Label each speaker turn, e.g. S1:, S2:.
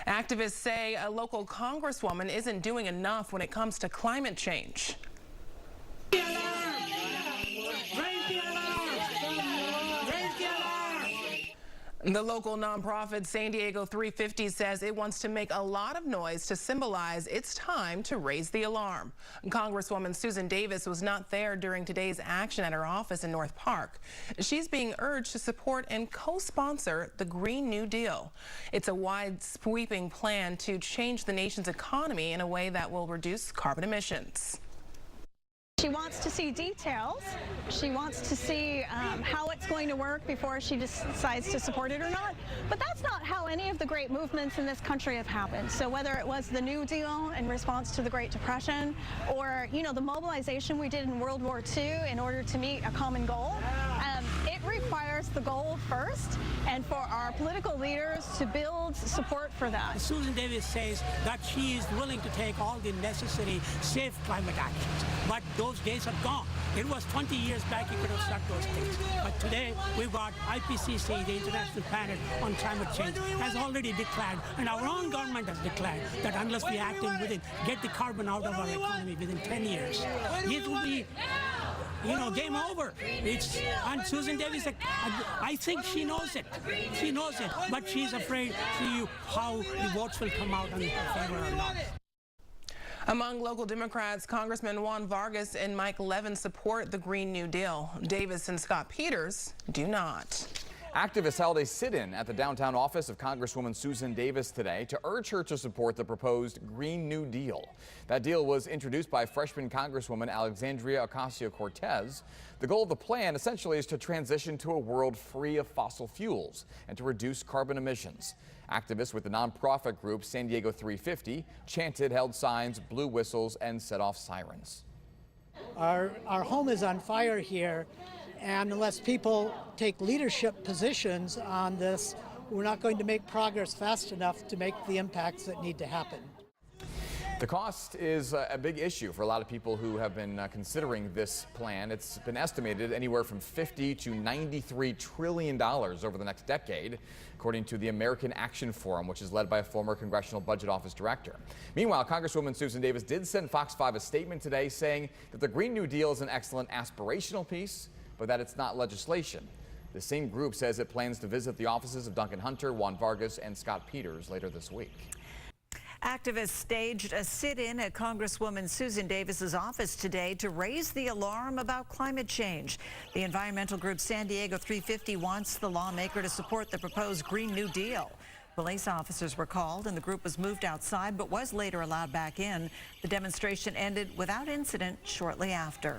S1: Activists say a local congresswoman isn't doing enough when it comes to climate change. The local nonprofit San Diego 350 says it wants to make a lot of noise to symbolize it's time to raise the alarm. Congresswoman Susan Davis was not there during today's action at her office in North Park. She's being urged to support and co-sponsor the Green New Deal. It's a wide sweeping plan to change the nation's economy in a way that will reduce carbon emissions.
S2: She wants to see details. She wants to see how it's going to work before she decides to support it or not. But that's not how any of the great movements in this country have happened. So whether it was the New Deal in response to the Great Depression or, the mobilization we did in World War II in order to meet a common goal, it requires the goal first and for our political leaders to build support for that.
S3: Susan Davis says that she is willing to take all the necessary safe climate actions, but those days are gone. It was 20 years back you could have struck those things. But today we've got IPCC, the International Panel on Climate Change, has already declared, and our own government has declared, that unless we act within, get the carbon out of our economy within 10 years, it will be game over. And Susan Davis, I think she knows it. She knows it, but she's afraid to see how the votes will come out in her favor or not.
S1: Among local Democrats, Congressman Juan Vargas and Mike Levin support the Green New Deal. Davis and Scott Peters do not.
S4: Activists held a sit-in at the downtown office of Congresswoman Susan Davis today to urge her to support the proposed Green New Deal. That deal was introduced by freshman Congresswoman Alexandria Ocasio-Cortez. The goal of the plan essentially is to transition to a world free of fossil fuels and to reduce carbon emissions. Activists with the nonprofit group San Diego 350 chanted, held signs, blew whistles, and set off sirens.
S5: Our home is on fire here, and unless people take leadership positions on this, we're not going to make progress fast enough to make the impacts that need to happen.
S4: The cost is a big issue for a lot of people who have been considering this plan. It's been estimated anywhere from $50 to $93 trillion over the next decade, according to the American Action Forum, which is led by a former Congressional Budget Office director. Meanwhile, Congresswoman Susan Davis did send Fox 5 a statement today saying that the Green New Deal is an excellent aspirational piece, but that it's not legislation. The same group says it plans to visit the offices of Duncan Hunter, Juan Vargas, and Scott Peters later this week.
S6: Activists staged a sit-in at Congresswoman Susan Davis's office today to raise the alarm about climate change. The environmental group San Diego 350 wants the lawmaker to support the proposed Green New Deal. Police officers were called and the group was moved outside but was later allowed back in. The demonstration ended without incident shortly after.